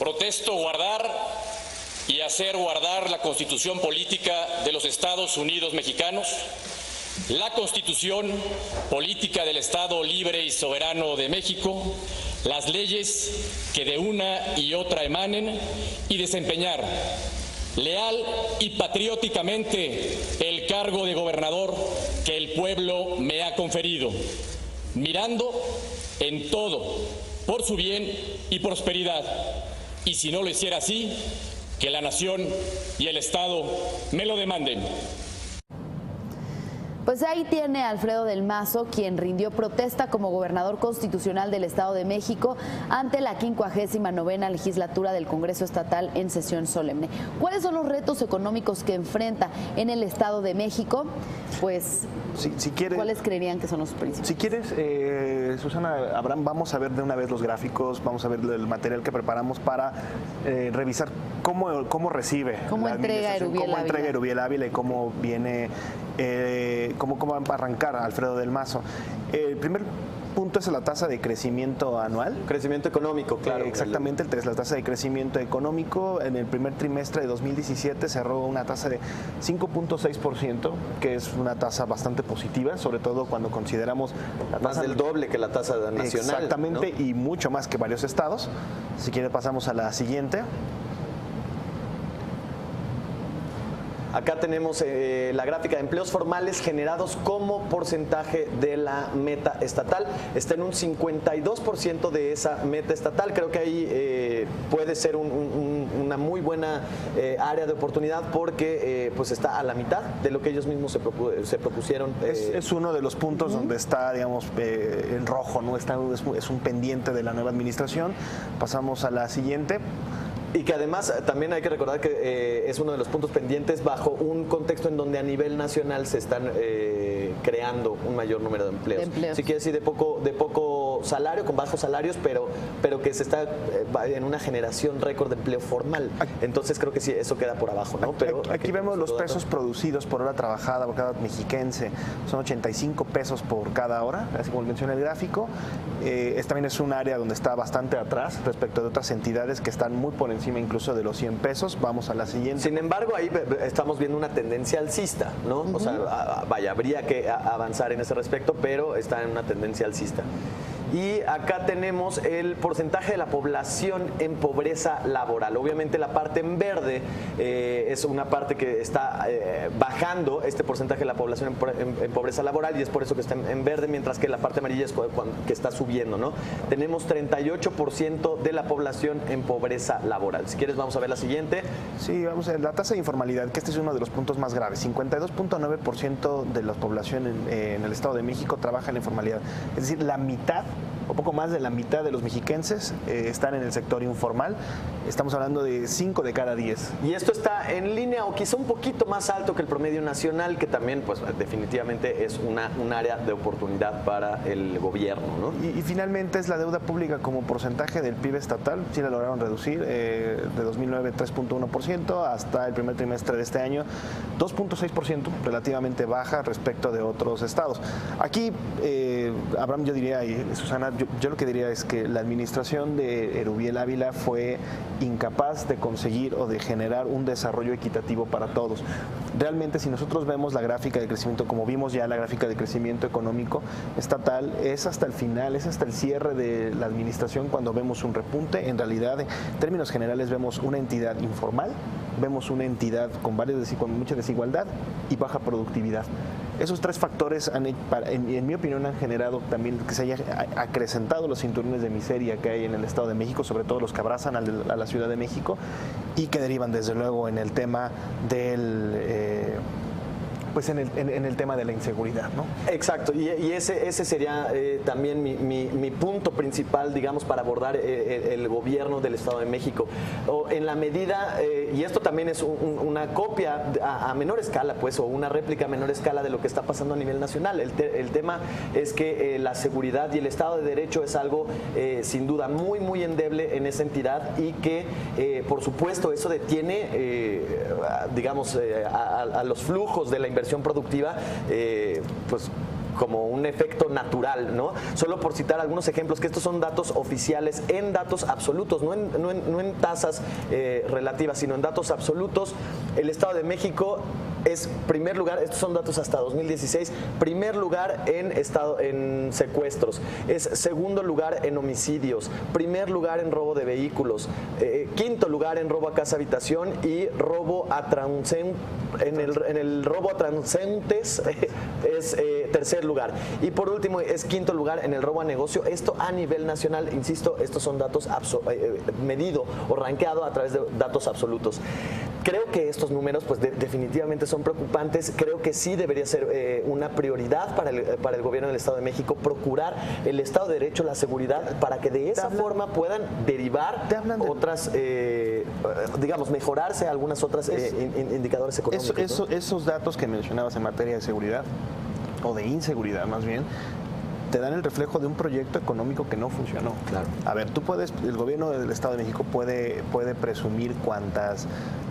Protesto guardar y hacer guardar la Constitución política de los Estados Unidos mexicanos, la Constitución política del Estado libre y soberano de México, las leyes que de una y otra emanen y desempeñar leal y patrióticamente el cargo de gobernador que el pueblo me ha conferido, mirando en todo por su bien y prosperidad. Y si no lo hiciera así, que la nación y el Estado me lo demanden. Pues ahí tiene a Alfredo del Mazo, quien rindió protesta como gobernador constitucional del Estado de México ante la 59ª legislatura del Congreso Estatal en sesión solemne. ¿Cuáles son los retos económicos que enfrenta en el Estado de México? Pues, si quieres, ¿cuáles creerían que son los principales? Si quieres, Susana, Abraham, vamos a ver de una vez los gráficos, vamos a ver el material que preparamos para revisar cómo recibe cómo entrega Erubiel Ávila y cómo viene, cómo va a arrancar Alfredo del Mazo. El primer punto es la tasa de crecimiento anual. Crecimiento económico, claro. Exactamente, la tasa de crecimiento económico en el primer trimestre de 2017 cerró una tasa de 5.6%, que es una tasa bastante positiva, sobre todo cuando consideramos la tasa más del doble que la tasa nacional. Exactamente, ¿no? Y mucho más que varios estados. Si quiere pasamos a la siguiente. Acá tenemos la gráfica de empleos formales generados como porcentaje de la meta estatal. Está en un 52% de esa meta estatal. Creo que ahí puede ser una muy buena área de oportunidad porque pues está a la mitad de lo que ellos mismos se propusieron. Es uno de los puntos donde está, digamos, en rojo, ¿no? Es un pendiente de la nueva administración. Pasamos a la siguiente. Y que además también hay que recordar que es uno de los puntos pendientes bajo un contexto en donde a nivel nacional se están creando un mayor número de empleos. Sí, quiere decir de poco salario, con bajos salarios, pero que se está en una generación récord de empleo formal. Entonces creo que sí, eso queda por abajo, ¿no? Pero aquí vemos los pesos producidos por hora trabajada por cada mexiquense. Son 85 pesos por cada hora, así como menciona el gráfico. También es un área donde está bastante atrás respecto de otras entidades que están muy por encima incluso de los 100 pesos. Vamos a la siguiente. Sin embargo, ahí estamos viendo una tendencia alcista, ¿no? O sea, vaya, habría que avanzar en ese respecto, pero está en una tendencia alcista. Y acá tenemos el porcentaje de la población en pobreza laboral. Obviamente la parte en verde es una parte que está bajando este porcentaje de la población en pobreza laboral y es por eso que está en verde, mientras que la parte amarilla es que está subiendo, ¿no? Tenemos 38% de la población en pobreza laboral. Si quieres vamos a ver la siguiente. Sí, vamos a ver la tasa de informalidad, que este es uno de los puntos más graves. 52.9% de la población en el Estado de México trabaja en informalidad. Es decir, la mitad o poco más de la mitad de los mexiquenses están en el sector informal. Estamos hablando de 5 de cada 10. Y esto está en línea o quizá un poquito más alto que el promedio nacional, que también pues definitivamente es un área de oportunidad para el gobierno, ¿no? Y finalmente es la deuda pública como porcentaje del PIB estatal. Sí la lograron reducir de 2009 3.1% hasta el primer trimestre de este año 2.6%, relativamente baja respecto de otros estados. Aquí, Abraham, yo diría, y Susana, yo lo que diría es que la administración de Erubiel Ávila fue incapaz de conseguir o de generar un desarrollo equitativo para todos. Realmente, si nosotros vemos la gráfica de crecimiento, como vimos ya la gráfica de crecimiento económico estatal, es hasta el final, es hasta el cierre de la administración cuando vemos un repunte. En realidad, en términos generales, vemos una entidad informal, vemos una entidad con mucha desigualdad y baja productividad. Esos tres factores, en mi opinión, han generado también que se haya acrecentado los cinturones de miseria que hay en el Estado de México, sobre todo los que abrazan a la Ciudad de México y que derivan desde luego en el tema del pues en el tema de la inseguridad, ¿no? Exacto, y ese sería también mi punto principal, digamos, para abordar el gobierno del Estado de México. O en la medida, y esto también es una copia a menor escala, pues, o una réplica a menor escala de lo que está pasando a nivel nacional. El tema es que la seguridad y el Estado de Derecho es algo sin duda muy, muy endeble en esa entidad y que, por supuesto, eso detiene, digamos, a los flujos de la inversión productiva, pues como un efecto natural, ¿no? Solo por citar algunos ejemplos, que estos son datos oficiales en datos absolutos, no en tasas relativas, sino en datos absolutos. El Estado de México es primer lugar, estos son datos hasta 2016, primer lugar en secuestros, es segundo lugar en homicidios, primer lugar en robo de vehículos, quinto lugar en robo a casa habitación y robo a transeúntes, en el robo a transeúntes es tercer lugar. Y por último es quinto lugar en el robo a negocio, esto a nivel nacional, insisto, estos son datos medido o rankeado a través de datos absolutos. Creo que estos números pues definitivamente son preocupantes. Creo que sí debería ser una prioridad para el gobierno del Estado de México procurar el Estado de Derecho, la seguridad, para que de esa forma puedan derivar otras, digamos, mejorarse algunas otras indicadores económicos. Esos datos que mencionabas en materia de seguridad, o de inseguridad más bien, te dan el reflejo de un proyecto económico que no funcionó. Claro. A ver, el gobierno del Estado de México puede presumir cuantas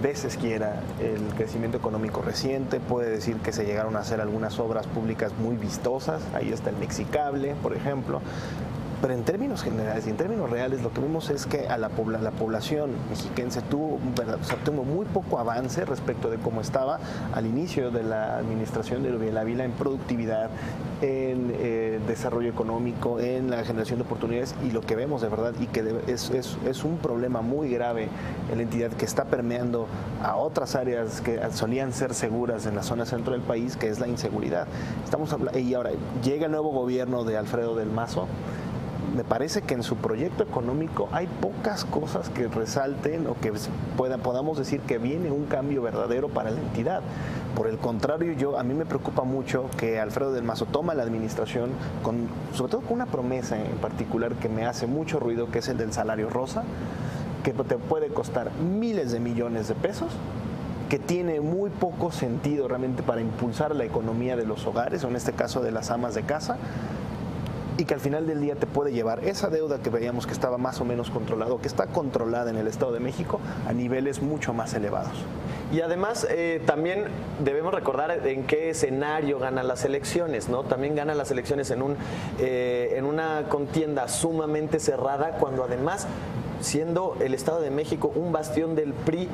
veces quiera el crecimiento económico reciente, puede decir que se llegaron a hacer algunas obras públicas muy vistosas, ahí está el Mexicable, por ejemplo. Pero en términos generales y en términos reales, lo que vemos es que la población mexiquense tuvo muy poco avance respecto de cómo estaba al inicio de la administración de Rubén Ávila en productividad, en desarrollo económico, en la generación de oportunidades, y lo que vemos de verdad, y que es un problema muy grave en la entidad que está permeando a otras áreas que solían ser seguras en la zona centro del país, que es la inseguridad. Y ahora llega el nuevo gobierno de Alfredo del Mazo. Me parece que en su proyecto económico hay pocas cosas que resalten o que podamos decir que viene un cambio verdadero para la entidad. Por el contrario, a mí me preocupa mucho que Alfredo del Mazo toma la administración sobre todo con una promesa en particular que me hace mucho ruido, que es el del salario rosa, que te puede costar miles de millones de pesos, que tiene muy poco sentido realmente para impulsar la economía de los hogares, o en este caso de las amas de casa, y que al final del día te puede llevar esa deuda que veíamos que estaba más o menos controlada, o que está controlada en el Estado de México, a niveles mucho más elevados. Y además también debemos recordar en qué escenario ganan las elecciones, ¿no? También ganan las elecciones en una contienda sumamente cerrada, cuando además, siendo el Estado de México un bastión del PRI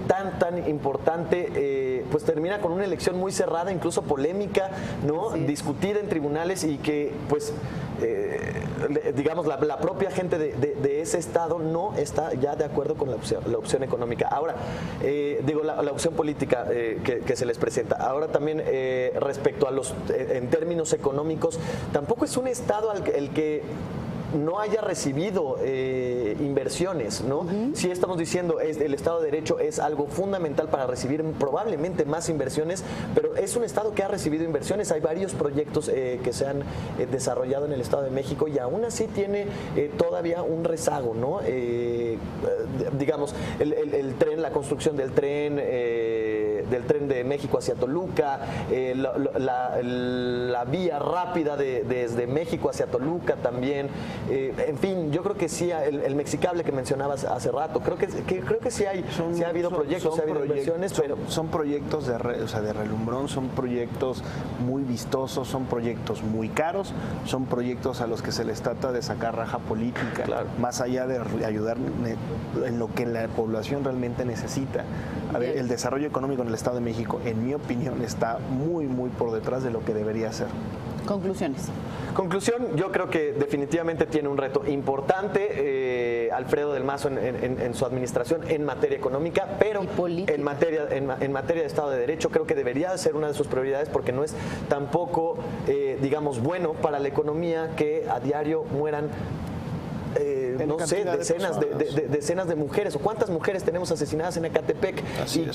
tan importante, pues termina con una elección muy cerrada, incluso polémica, ¿no? Sí. Discutida en tribunales, y que pues digamos la propia gente de ese estado no está ya de acuerdo con la opción económica. Ahora, digo, la opción política que se les presenta. Ahora también respecto a en términos económicos, tampoco es un estado el que no haya recibido inversiones, ¿no? Sí estamos diciendo, el Estado de Derecho es algo fundamental para recibir probablemente más inversiones, pero es un Estado que ha recibido inversiones. Hay varios proyectos que se han desarrollado en el Estado de México, y aún así tiene todavía un rezago, ¿no? Digamos, el tren, la construcción del tren de México hacia Toluca, la vía rápida desde México hacia Toluca también. En fin, yo creo que sí, el Mexicable que mencionabas hace rato, creo que sí ha habido proyectos, sí ha habido inversiones, pero son proyectos de relumbrón, son proyectos muy vistosos, son proyectos muy caros, son proyectos a los que se les trata de sacar raja política, claro, más allá de ayudar en lo que la población realmente necesita. A ver, el desarrollo económico en el Estado de México, en mi opinión, está muy por detrás de lo que debería ser. Conclusiones. Conclusión, yo creo que definitivamente tiene un reto importante Alfredo del Mazo en su administración en materia económica, pero en materia de Estado de Derecho creo que debería ser una de sus prioridades, porque no es tampoco, digamos, bueno para la economía que a diario mueran no sé, decenas de mujeres. ¿O cuántas mujeres tenemos asesinadas en Ecatepec?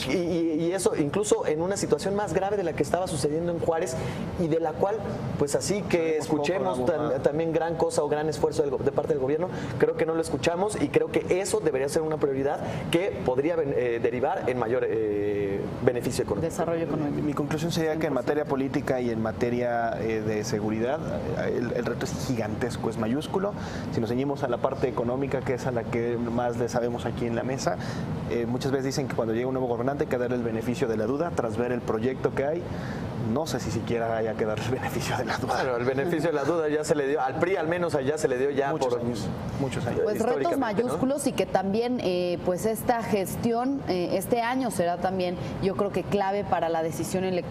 Y eso incluso en una situación más grave de la que estaba sucediendo en Juárez, y de la cual, pues así que escuchemos también gran cosa o gran esfuerzo de parte del gobierno, creo que no lo escuchamos, y creo que eso debería ser una prioridad que podría derivar en mayor beneficio económico. Desarrollo económico. Mi conclusión sería que en materia política y en materia de seguridad el reto es gigantesco, es mayúsculo. Si nos ceñimos a la parte económica, que es a la que más le sabemos aquí en la mesa. Muchas veces dicen que cuando llega un nuevo gobernante hay que darle el beneficio de la duda tras ver el proyecto que hay. No sé si siquiera haya que darle el beneficio de la duda. Bueno, el beneficio de la duda ya se le dio, al PRI al menos allá se le dio ya muchos por años. Muchos años. Pues retos mayúsculos, ¿no? Y que también pues esta gestión este año será también yo creo que clave para la decisión electoral